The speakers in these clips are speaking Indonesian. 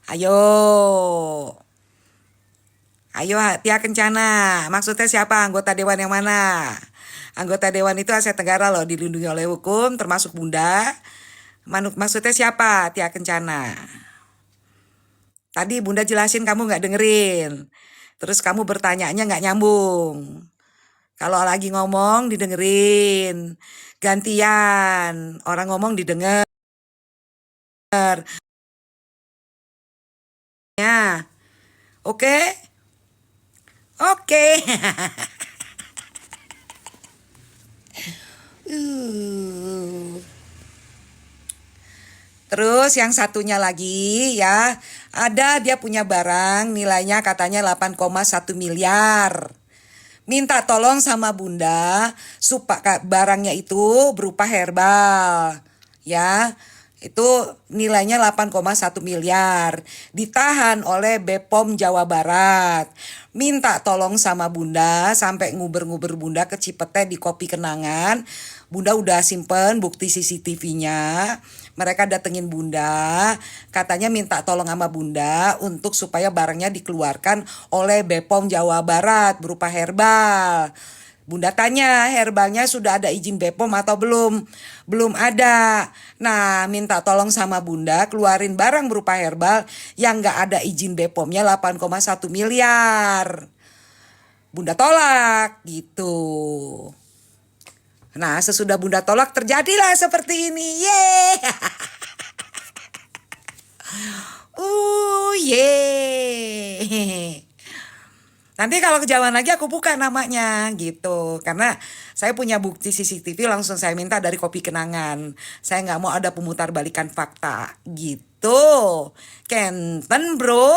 Ayo, ayo pihak kencana. Maksudnya siapa? Anggota dewan yang mana? Anggota dewan itu Asia Tenggara loh, dilindungi oleh hukum, termasuk Bunda. Maksudnya siapa? Tia Kencana. Tadi Bunda jelasin kamu nggak dengerin. Terus kamu bertanyanya nggak nyambung. Kalau lagi ngomong didengerin. Gantian. Orang ngomong didengar. Ya, oke? Oke. Uh. Terus yang satunya lagi ya, ada dia punya barang nilainya katanya 8,1 miliar. Minta tolong sama Bunda supaya barangnya itu berupa herbal. Ya, itu nilainya 8,1 miliar. Ditahan oleh Bepom Jawa Barat. Minta tolong sama Bunda sampai nguber-nguber Bunda ke Cipete di Kopi Kenangan. Bunda udah simpen bukti CCTV-nya. Mereka datengin Bunda, katanya minta tolong sama Bunda untuk supaya barangnya dikeluarkan oleh Bepom Jawa Barat berupa herbal. Bunda tanya, herbalnya sudah ada izin Bepom atau belum? Belum ada. Nah, minta tolong sama Bunda keluarin barang berupa herbal yang gak ada izin Bepomnya 8,1 miliar. Bunda tolak gitu. Nah, sesudah Bunda tolak terjadilah seperti ini. Yeay. Yeay. Nanti kalau kejauhan lagi aku buka namanya gitu. Karena saya punya bukti CCTV langsung saya minta dari Kopi Kenangan. Saya nggak mau ada pemutar balikan fakta gitu. Kenten bro.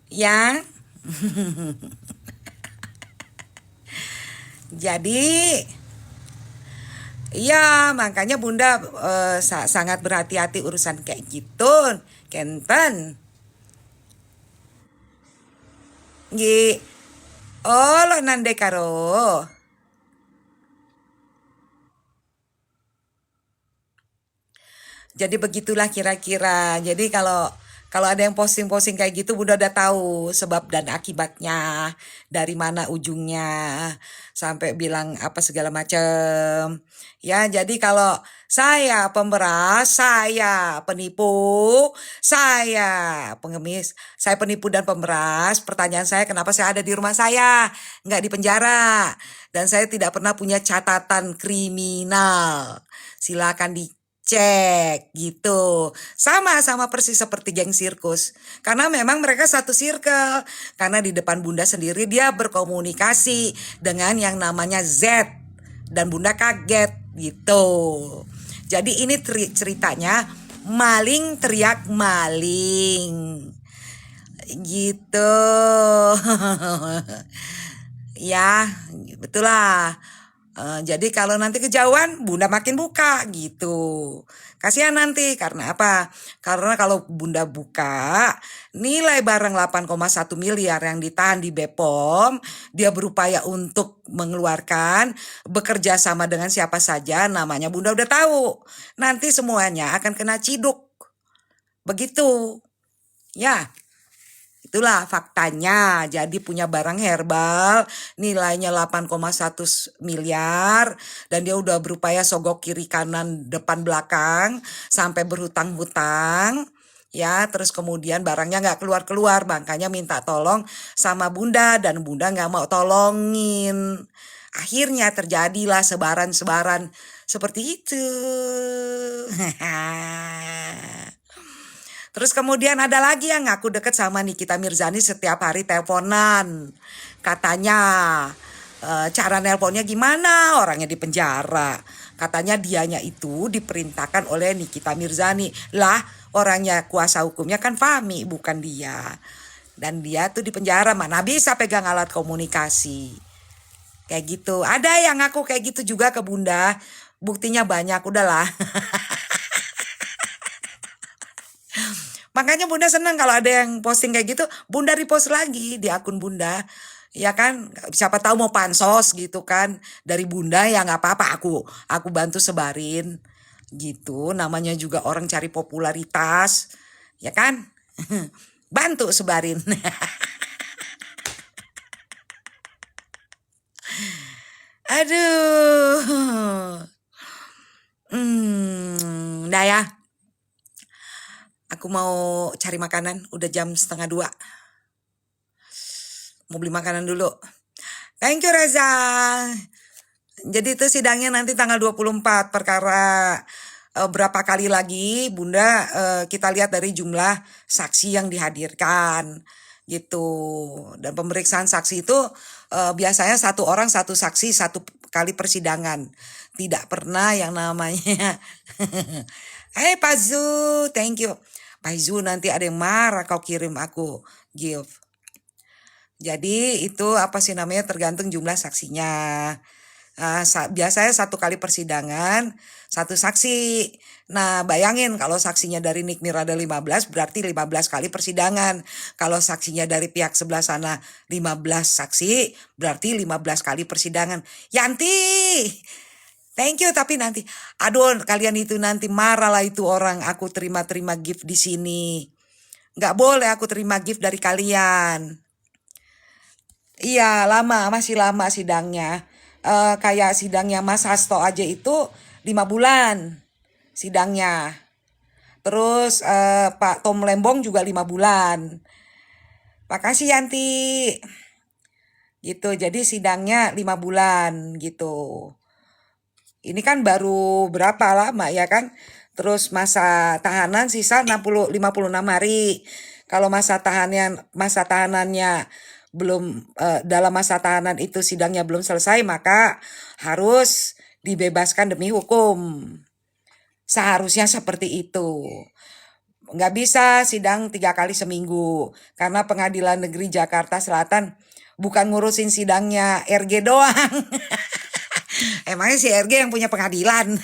Ya. Jadi iya, makanya Bunda sangat berhati-hati urusan kayak gitu, Kenten. Gi, oh lo nande karo. Jadi begitulah kira-kira. Jadi kalau ada yang posting-posting kayak gitu, Bunda udah tahu sebab dan akibatnya, dari mana ujungnya, sampai bilang apa segala macam. Ya, jadi kalau saya pemberas, saya penipu, saya pengemis, saya penipu dan pemberas. Pertanyaan saya, kenapa saya ada di rumah saya, nggak di penjara, dan saya tidak pernah punya catatan kriminal. Silakan dicek gitu. Sama persis seperti geng sirkus. Karena memang mereka satu circle. Karena di depan Bunda sendiri dia berkomunikasi dengan yang namanya Z. Dan Bunda kaget gitu. Jadi ini ceritanya maling teriak maling. Gitu. Ya, betul lah. Jadi kalau nanti kejauhan, Bunda makin buka gitu. Kasihan nanti, karena apa? Karena kalau Bunda buka, nilai barang 8,1 miliar yang ditahan di Bepom, dia berupaya untuk mengeluarkan, bekerja sama dengan siapa saja, namanya Bunda udah tahu. Nanti semuanya akan kena ciduk. Begitu. Ya. Itulah faktanya. Jadi punya barang herbal nilainya 8,1 miliar dan dia udah berupaya sogok kiri kanan depan belakang sampai berhutang-hutang. Ya, terus kemudian barangnya nggak keluar-keluar, makanya minta tolong sama Bunda dan Bunda nggak mau tolongin. Akhirnya terjadilah sebaran-sebaran seperti itu. Terus kemudian ada lagi yang ngaku deket sama Nikita Mirzani setiap hari teleponan. Katanya cara nelponnya gimana, orangnya di penjara. Katanya dianya itu diperintahkan oleh Nikita Mirzani. Lah orangnya kuasa hukumnya kan Fahmi bukan dia. Dan dia tuh di penjara, mana bisa pegang alat komunikasi. Kayak gitu. Ada yang ngaku kayak gitu juga ke Bunda. Buktinya banyak, udahlah. Makanya Bunda senang kalau ada yang posting kayak gitu, Bunda repost lagi di akun Bunda. Ya kan, siapa tahu mau pansos gitu kan dari Bunda, ya nggak apa-apa, aku bantu sebarin Gitu, namanya juga orang cari popularitas, ya kan? Bantu sebarin. Aduh. Dah ya. Aku mau cari makanan, udah jam 1:30. Mau beli makanan dulu. Thank you Reza. Jadi itu sidangnya nanti tanggal 24, perkara berapa kali lagi Bunda, kita lihat dari jumlah saksi yang dihadirkan gitu. Dan pemeriksaan saksi itu biasanya 1 orang 1 saksi 1 kali persidangan. Tidak pernah yang namanya Hai Pak Zu, thank you. Pak Zu, nanti ada yang marah kau kirim aku gift. Jadi itu apa sih namanya, tergantung jumlah saksinya. Biasanya 1 kali persidangan 1 saksi. Nah bayangin kalau saksinya dari Nikmir ada 15, berarti 15 kali persidangan. Kalau saksinya dari pihak sebelah sana 15 saksi, berarti 15 kali persidangan. Yanti, thank you, tapi nanti, aduh kalian itu nanti marah lah itu orang aku terima gift di sini. Nggak boleh aku terima gift dari kalian. Iya lama, masih lama sidangnya. Kayak sidangnya Mas Hasto aja itu 5 bulan sidangnya. Terus Pak Tom Lembong juga 5 bulan. Makasih Yanti. Gitu, jadi sidangnya 5 bulan gitu. Ini kan baru berapa lama ya kan? Terus masa tahanan sisa 56 hari. Kalau masa tahanannya belum dalam masa tahanan itu sidangnya belum selesai, maka harus dibebaskan demi hukum. Seharusnya seperti itu. Nggak bisa sidang 3 kali seminggu. Karena Pengadilan Negeri Jakarta Selatan bukan ngurusin sidangnya RG doang. Emangnya si RG yang punya pengadilan.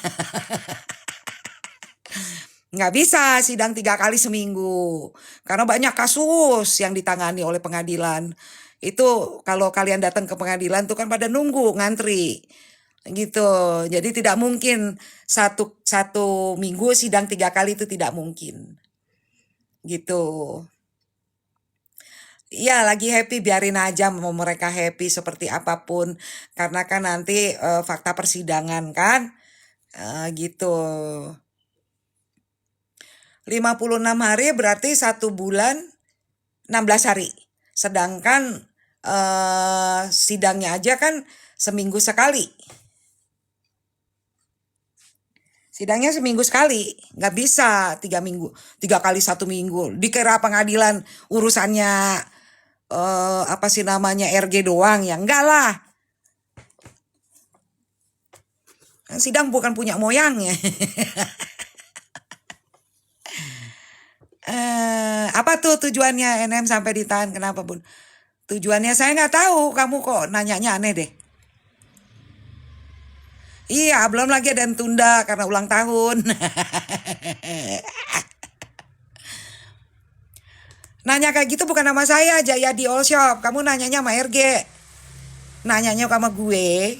Nggak bisa sidang 3 kali seminggu. Karena banyak kasus yang ditangani oleh pengadilan. Itu kalau kalian datang ke pengadilan tuh kan pada nunggu, ngantri. Gitu. Jadi tidak mungkin satu minggu sidang 3 kali, itu tidak mungkin. Gitu. Iya lagi happy, biarin aja mau mereka happy seperti apapun. Karena kan nanti fakta persidangan kan. Gitu. 56 hari berarti 1 bulan 16 hari. Sedangkan sidangnya aja kan seminggu sekali. Sidangnya seminggu sekali, nggak bisa 3 kali 1 minggu. Dikira pengadilan urusannya apa sih namanya RG doang ya, enggak lah. Sidang bukan punya moyangnya. Apa tuh tujuannya NM sampai ditahan? Kenapa Bun? Tujuannya saya nggak tahu. Kamu kok nanyanya aneh deh. Iya, belum lagi ada yang tunda karena ulang tahun. Nanya kayak gitu bukan nama saya, Jayadi All Shop. Kamu nanyanya sama RG. Nanyanya sama gue.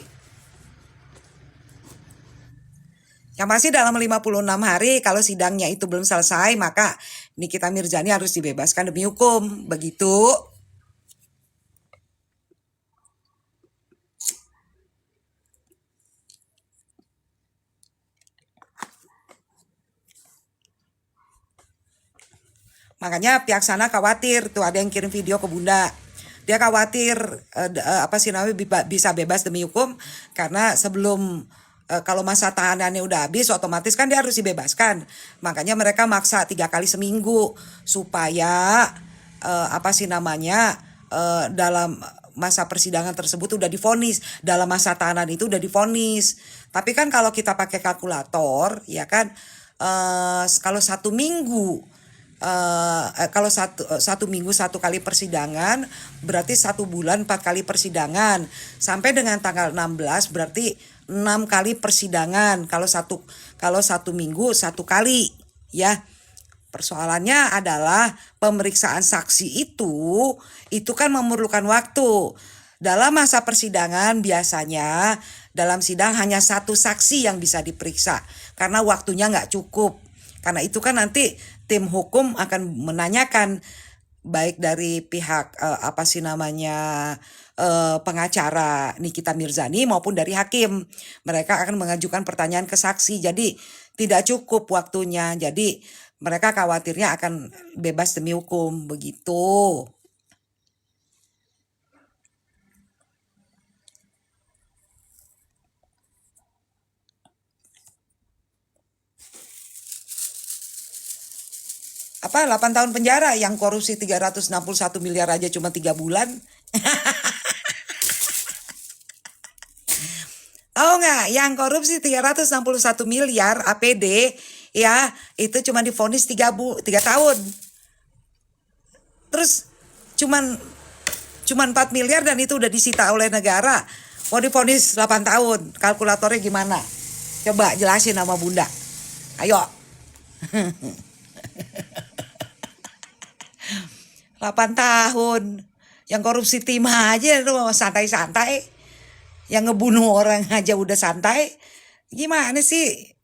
Yang pasti dalam 56 hari kalau sidangnya itu belum selesai, maka Nikita Mirzani harus dibebaskan demi hukum. Begitu. Makanya pihak sana khawatir, tuh ada yang kirim video ke Bunda. Dia khawatir apa sih namanya bisa bebas demi hukum karena sebelum kalau masa tahanannya udah habis otomatis kan dia harus dibebaskan. Makanya mereka maksa 3 kali seminggu supaya apa sih namanya dalam masa persidangan tersebut udah divonis, dalam masa tahanan itu udah divonis. Tapi kan kalau kita pakai kalkulator ya kan kalau 1 minggu kalau satu minggu 1 kali persidangan berarti 1 bulan 4 kali persidangan sampai dengan tanggal 16 berarti 6 kali persidangan kalau satu minggu 1 kali ya. Persoalannya adalah pemeriksaan saksi itu kan memerlukan waktu. Dalam masa persidangan biasanya dalam sidang hanya 1 saksi yang bisa diperiksa. karena waktunya nggak cukup. Karena itu kan nanti tim hukum akan menanyakan baik dari pihak apa sih namanya pengacara Nikita Mirzani maupun dari hakim. Mereka akan mengajukan pertanyaan ke saksi. Jadi tidak cukup waktunya. Jadi mereka khawatirnya akan bebas demi hukum begitu. Apa 8 tahun penjara, yang korupsi 361 miliar aja cuma 3 bulan. Tahu nggak, yang korupsi 361 miliar APD ya itu cuma divonis 3 tahun. Terus cuman 4 miliar dan itu udah disita oleh negara. Mau divonis 8 tahun. Kalkulatornya gimana? Coba jelasin sama Bunda. Ayo. 8 tahun. Yang korupsi timah aja itu santai-santai. Yang ngebunuh orang aja udah santai. Gimana sih?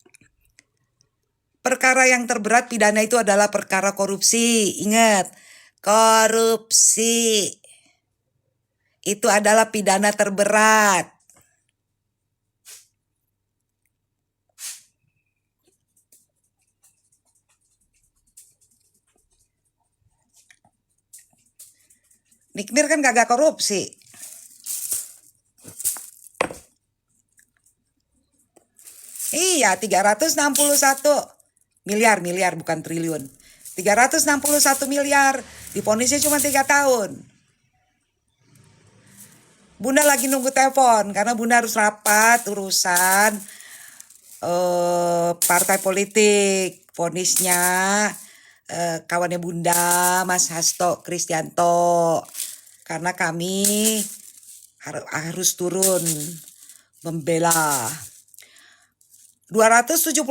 Perkara yang terberat pidana itu adalah perkara korupsi. Ingat, korupsi itu adalah pidana terberat. Nikmir kan kagak korupsi. Iya, 361 miliar bukan triliun. 361 miliar, divonisnya cuma 3 tahun. Bunda lagi nunggu telepon karena Bunda harus rapat urusan partai politik. Vonisnya kawannya Bunda, Mas Hasto Kristianto. Karena kami harus turun membela 271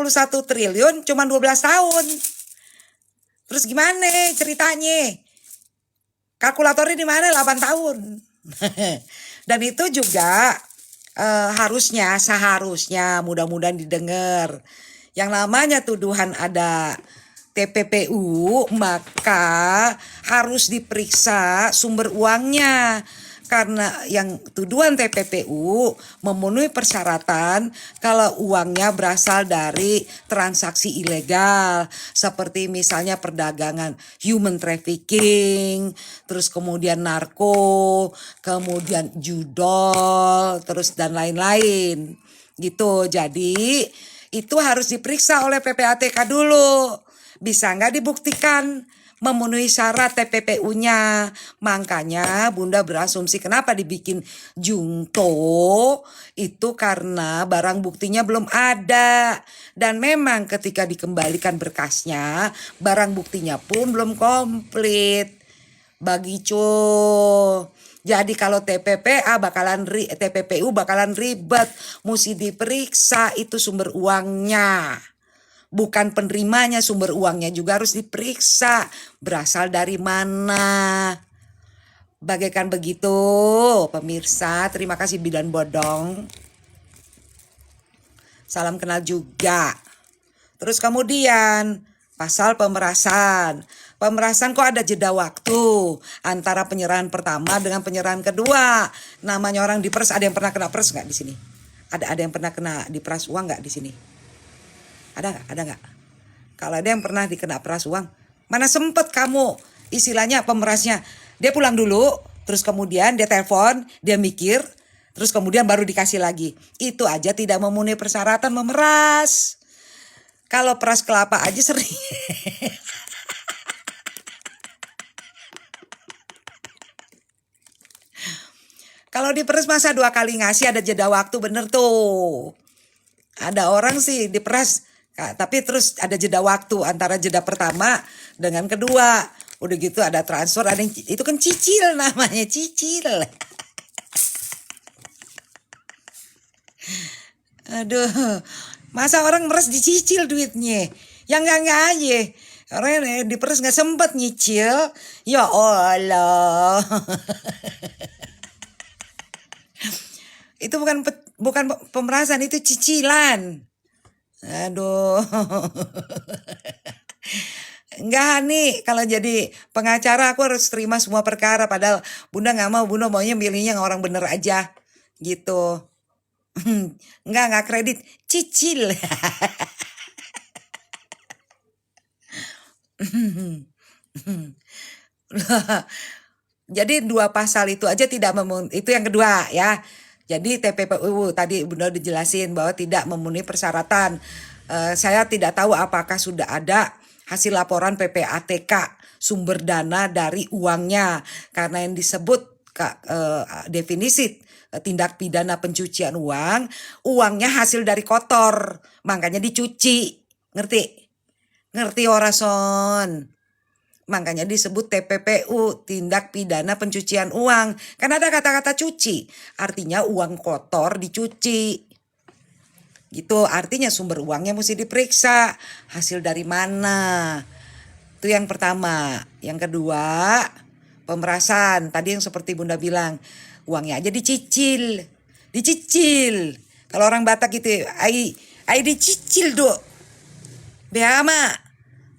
triliun cuma 12 tahun. Terus gimana ceritanya? Kalkulatornya di mana 8 tahun? Dan itu juga seharusnya mudah-mudahan didengar. Yang namanya tuduhan ada TPPU, maka harus diperiksa sumber uangnya. Karena yang tuduhan TPPU memenuhi persyaratan kalau uangnya berasal dari transaksi ilegal. Seperti misalnya perdagangan human trafficking, terus kemudian narko, kemudian judol, terus dan lain-lain. Gitu, jadi itu harus diperiksa oleh PPATK dulu. Bisa nggak dibuktikan memenuhi syarat TPPU-nya. Makanya Bunda berasumsi kenapa dibikin jungto itu karena barang buktinya belum ada. Dan memang ketika dikembalikan berkasnya, barang buktinya pun belum komplit. Begitu. Jadi kalau TPPU bakalan ribet, mesti diperiksa itu sumber uangnya. Bukan penerimanya, sumber uangnya juga harus diperiksa. Berasal dari mana? Bagaikan begitu, pemirsa. Terima kasih Bidan Bodong. Salam kenal juga. Terus kemudian pasal pemerasan. Pemerasan kok ada jeda waktu antara penyerahan pertama dengan penyerahan kedua. Namanya orang diperas, ada yang pernah kena peras nggak di sini? Ada yang pernah kena diperas uang nggak di sini? Ada nggak? Kalau ada yang pernah dikena peras uang, mana sempet kamu istilahnya pemerasnya. Dia pulang dulu, terus kemudian dia telepon, dia mikir, terus kemudian baru dikasih lagi. Itu aja tidak memenuhi persyaratan memeras. Kalau peras kelapa aja sering. Kalau diperas masa 2 kali ngasih, ada jeda waktu, bener tuh. Ada orang sih diperas, tapi terus ada jeda waktu antara jeda pertama dengan kedua. Udah gitu ada transfer, ada yang, itu kan cicil namanya, cicil. Aduh, masa orang meres dicicil duitnya? Yang enggak aja. Orang diperes nggak sempet nyicil. Ya Allah. Itu bukan pemerasan, itu cicilan. Aduh. Enggak nih, kalau jadi pengacara aku harus terima semua perkara. Padahal Bunda nggak mau, Bunda maunya milihnya yang orang bener aja. Gitu. Enggak kredit. Cicil. Jadi dua pasal itu aja tidak itu yang kedua ya. Jadi TPPU tadi Bunda dijelasin bahwa tidak memenuhi persyaratan. Saya tidak tahu apakah sudah ada hasil laporan PPATK sumber dana dari uangnya karena yang disebut definisi tindak pidana pencucian uang, uangnya hasil dari kotor, makanya dicuci. Ngerti? Ngerti orason. Makanya disebut TPPU, tindak pidana pencucian uang. Kan ada kata-kata cuci, artinya uang kotor dicuci. Gitu, artinya sumber uangnya mesti diperiksa, hasil dari mana. Itu yang pertama. Yang kedua, pemerasan. Tadi yang seperti Bunda bilang, uangnya aja dicicil. Dicicil. Kalau orang Batak gitu, ai dicicil do. Beama,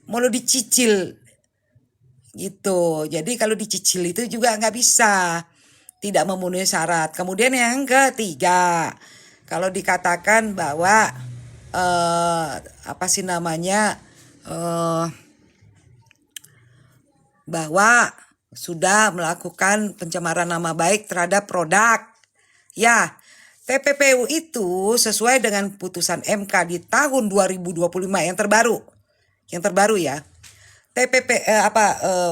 mau lo dicicil. Gitu. Jadi kalau dicicil itu juga nggak bisa. Tidak memenuhi syarat. Kemudian yang ketiga, kalau dikatakan bahwa apa sih namanya bahwa sudah melakukan pencemaran nama baik terhadap produk. Ya, TPPU itu sesuai dengan putusan MK di tahun 2025 yang terbaru. Yang terbaru ya.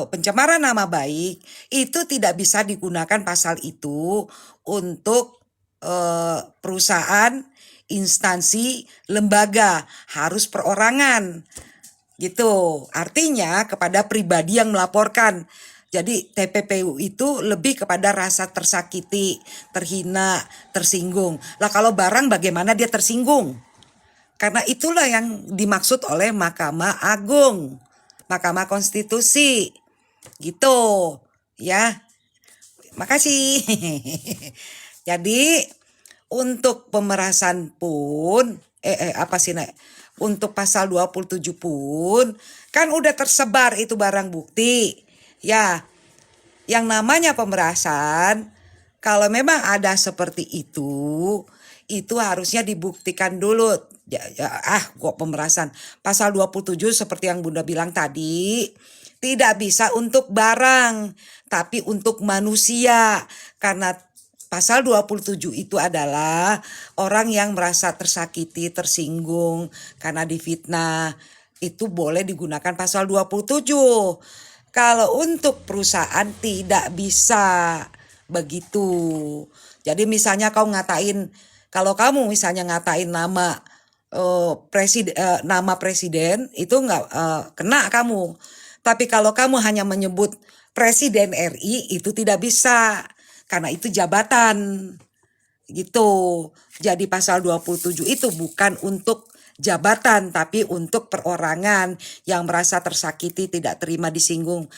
Pencemaran nama baik itu tidak bisa digunakan pasal itu untuk perusahaan, instansi, lembaga, harus perorangan. Gitu. Artinya kepada pribadi yang melaporkan. Jadi TPPU itu lebih kepada rasa tersakiti, terhina, tersinggung. Lah kalau barang bagaimana dia tersinggung? Karena itulah yang dimaksud oleh Mahkamah Agung. Mahkamah Konstitusi. Gitu. Ya. Makasih. Jadi untuk pemerasan pun untuk pasal 27 pun kan udah tersebar itu barang bukti. Ya. Yang namanya pemerasan kalau memang ada seperti itu harusnya dibuktikan dulu. Kok pemerasan. Pasal 27 seperti yang Bunda bilang tadi, tidak bisa untuk barang, tapi untuk manusia. Karena pasal 27 itu adalah orang yang merasa tersakiti, tersinggung karena difitnah. Itu boleh digunakan pasal 27. Kalau untuk perusahaan tidak bisa begitu. Jadi misalnya kalau kamu misalnya ngatain nama nama presiden itu nggak kena kamu. Tapi kalau kamu hanya menyebut presiden RI itu tidak bisa karena itu jabatan. Gitu. Jadi pasal 27 itu bukan untuk jabatan tapi untuk perorangan yang merasa tersakiti, tidak terima, disinggung.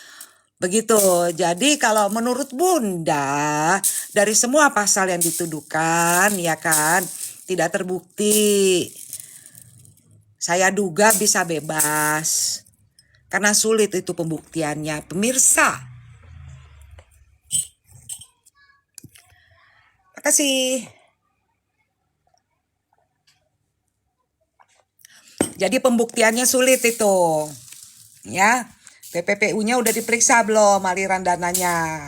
Begitu. Jadi kalau menurut Bunda dari semua pasal yang dituduhkan ya kan tidak terbukti. Saya duga bisa bebas. Karena sulit itu pembuktiannya. Pemirsa. Makasih. Jadi pembuktiannya sulit itu. Ya. PPPU-nya udah diperiksa belum aliran dananya.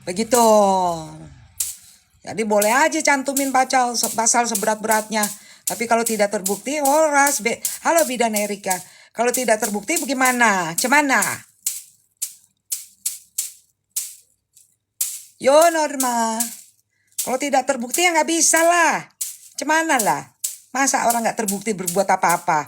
Begitu. Jadi boleh aja cantumin pasal seberat-beratnya. Tapi kalau tidak terbukti, halo Bidan Erika. Kalau tidak terbukti bagaimana? Cemana? Yo Norma. Kalau tidak terbukti ya nggak bisa lah. Cemana lah? Masa orang nggak terbukti berbuat apa-apa?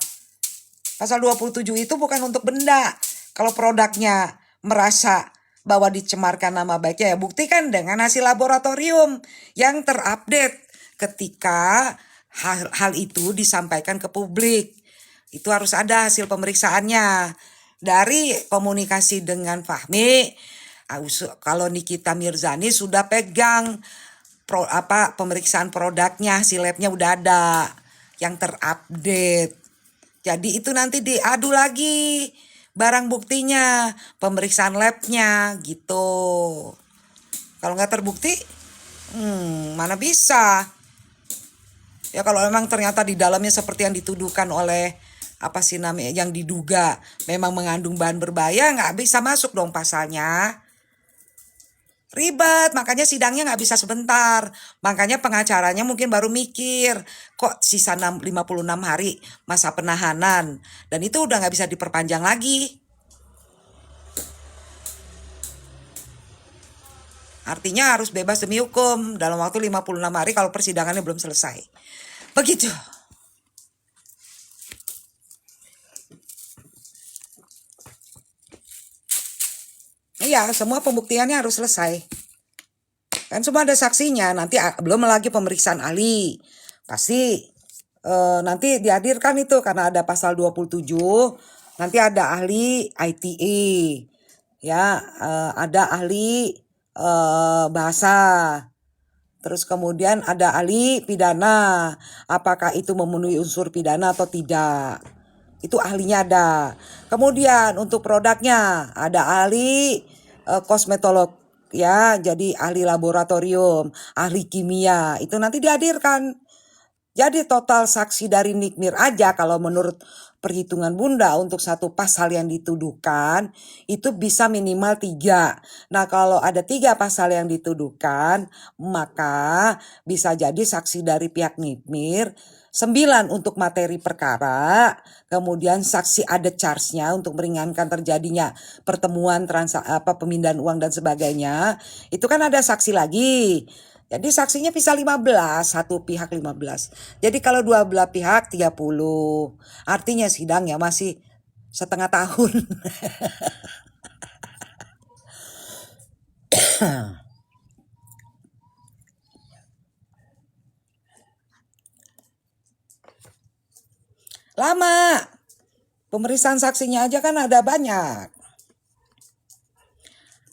Pasal 27 itu bukan untuk benda. Kalau produknya merasa bahwa dicemarkan nama baiknya ya buktikan dengan hasil laboratorium yang terupdate ketika hal itu disampaikan ke publik. Itu harus ada hasil pemeriksaannya. Dari komunikasi dengan Fahmi, kalau Nikita Mirzani sudah pegang pemeriksaan produknya, hasil labnya udah ada. yang terupdate. Jadi itu nanti diadu lagi barang buktinya, pemeriksaan labnya gitu. Kalau nggak terbukti, mana bisa. Ya kalau memang ternyata di dalamnya seperti yang dituduhkan oleh apa sih namanya yang diduga memang mengandung bahan berbahaya, nggak bisa masuk dong pasalnya. Ribet, makanya sidangnya nggak bisa sebentar. Makanya pengacaranya mungkin baru mikir, kok sisa 56 hari masa penahanan. Dan itu udah nggak bisa diperpanjang lagi. Artinya harus bebas demi hukum dalam waktu 56 hari kalau persidangannya belum selesai. Begitu. Iya, semua pembuktiannya harus selesai. Kan semua ada saksinya, nanti belum lagi pemeriksaan ahli. Pasti nanti dihadirkan itu karena ada pasal 27, nanti ada ahli ITE. Ya, ada ahli bahasa. Terus kemudian ada ahli pidana. Apakah itu memenuhi unsur pidana atau tidak? Itu ahlinya ada. Kemudian untuk produknya ada ahli kosmetolog ya, jadi ahli laboratorium, ahli kimia. Itu nanti dihadirkan. Jadi total saksi dari Nikmir aja kalau menurut perhitungan Bunda untuk satu pasal yang dituduhkan itu bisa minimal 3. Nah kalau ada 3 pasal yang dituduhkan maka bisa jadi saksi dari pihak Nikmir 9 untuk materi perkara, kemudian saksi ada charge-nya untuk meringankan terjadinya pertemuan pemindahan uang dan sebagainya. Itu kan ada saksi lagi. Jadi saksinya bisa 15, satu pihak 15. Jadi kalau dua belah pihak 30. Artinya sidangnya masih setengah tahun. Lama. Pemeriksaan saksinya aja kan ada banyak.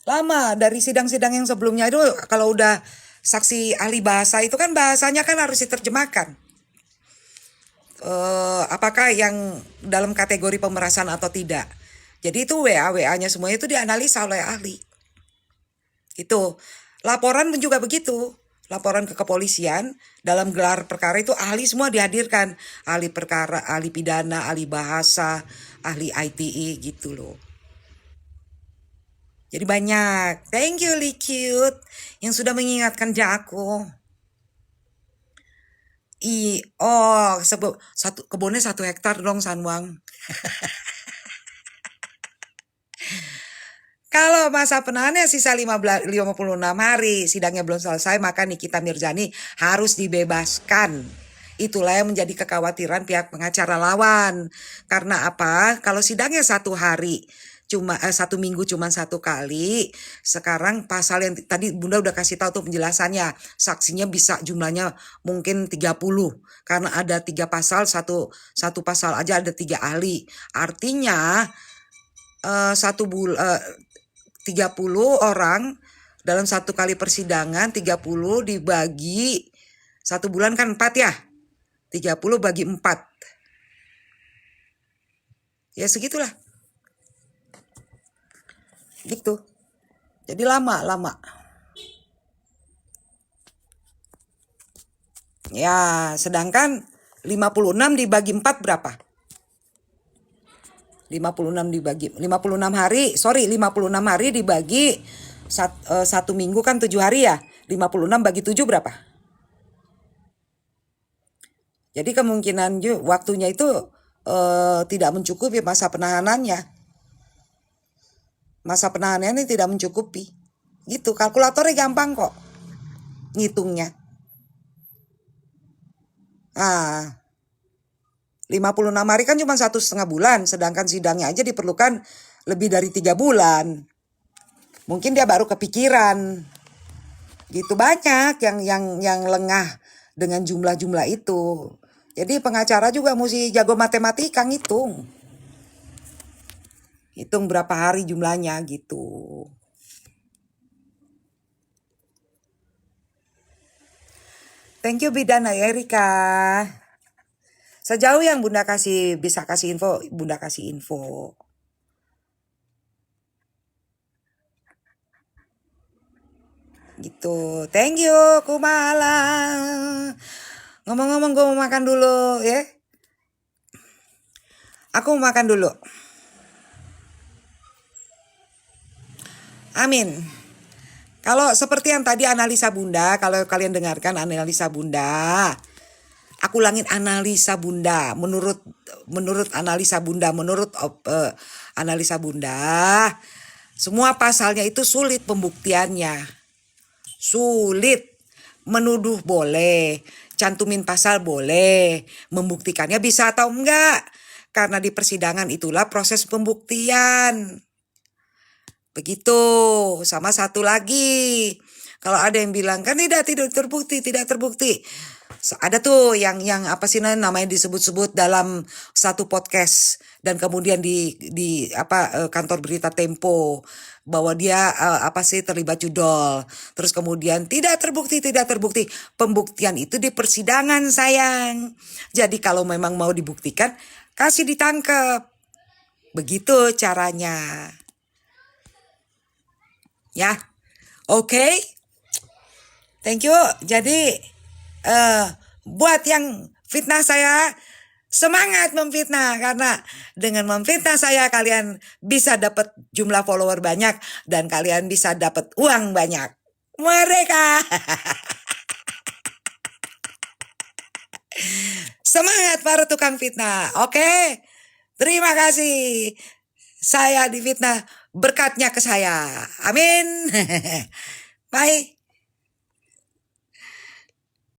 Lama dari sidang-sidang yang sebelumnya itu kalau udah saksi ahli bahasa itu kan bahasanya kan harus diterjemahkan. Apakah yang dalam kategori pemerasan atau tidak. Jadi itu WA-nya semuanya itu dianalisa oleh ahli. Itu. Laporan pun juga begitu. Laporan ke kepolisian dalam gelar perkara itu ahli semua dihadirkan. Ahli perkara, ahli pidana, ahli bahasa, ahli ITE gitu loh. Jadi banyak. Thank you Li Cute yang sudah mengingatkan aku. Kebunnya 1 hektar dong Sanwang. Kalau masa penahannya sisa 56 hari, sidangnya belum selesai, maka Nikita Mirzani harus dibebaskan. Itulah yang menjadi kekhawatiran pihak pengacara lawan. Karena apa? Kalau sidangnya 1 hari, 1 minggu cuma 1 kali. Sekarang pasal yang tadi Bunda udah kasih tahu tuh penjelasannya. Saksinya bisa jumlahnya mungkin 30. Karena ada 3 pasal, satu pasal aja ada 3 ahli. Artinya 30 orang dalam 1 kali persidangan, 30 dibagi 1 bulan kan 4 ya. 30 bagi 4. Ya segitulah. Gitu. Jadi lama. Ya, sedangkan 56 dibagi 4 berapa? 56 hari, 56 hari dibagi 1 minggu kan 7 hari ya. 56 bagi 7 berapa? Jadi kemungkinan waktunya itu tidak mencukupi masa penahanannya. Masa penahanannya tidak mencukupi. Gitu, kalkulatornya gampang kok ngitungnya. 56 hari kan cuma 1,5 bulan, sedangkan sidangnya aja diperlukan lebih dari 3 bulan. Mungkin dia baru kepikiran. Gitu banyak yang lengah dengan jumlah-jumlah itu. Jadi pengacara juga mesti jago matematika ngitung. Hitung berapa hari jumlahnya gitu. Thank you Bidana Erika. Sejauh yang Bunda bisa kasih info, Bunda kasih info. Gitu. Thank you, Kumala. Ngomong-ngomong gue mau makan dulu ya. Aku mau makan dulu. Amin. Kalau seperti yang tadi analisa Bunda, kalau kalian dengarkan analisa Bunda, aku ulangin analisa Bunda. Menurut analisa Bunda, analisa Bunda, semua pasalnya itu sulit pembuktiannya. Sulit. Menuduh boleh, cantumin pasal boleh, membuktikannya bisa atau enggak. Karena di persidangan itulah proses pembuktian. Begitu. Sama satu lagi. Kalau ada yang bilang kan tidak terbukti, tidak terbukti. Ada tuh yang apa sih namanya disebut-sebut dalam satu podcast dan kemudian di kantor berita Tempo bahwa dia apa sih terlibat judol. Terus kemudian tidak terbukti, tidak terbukti. Pembuktian itu di persidangan, sayang. Jadi kalau memang mau dibuktikan, kasih ditangkap. Begitu caranya. Ya, oke. Thank you. Jadi buat yang fitnah saya, semangat memfitnah karena dengan memfitnah saya kalian bisa dapat jumlah follower banyak dan kalian bisa dapat uang banyak. Mereka. Semangat para tukang fitnah. Oke. Terima kasih. Saya difitnah, berkatnya ke saya. Amin. Bye.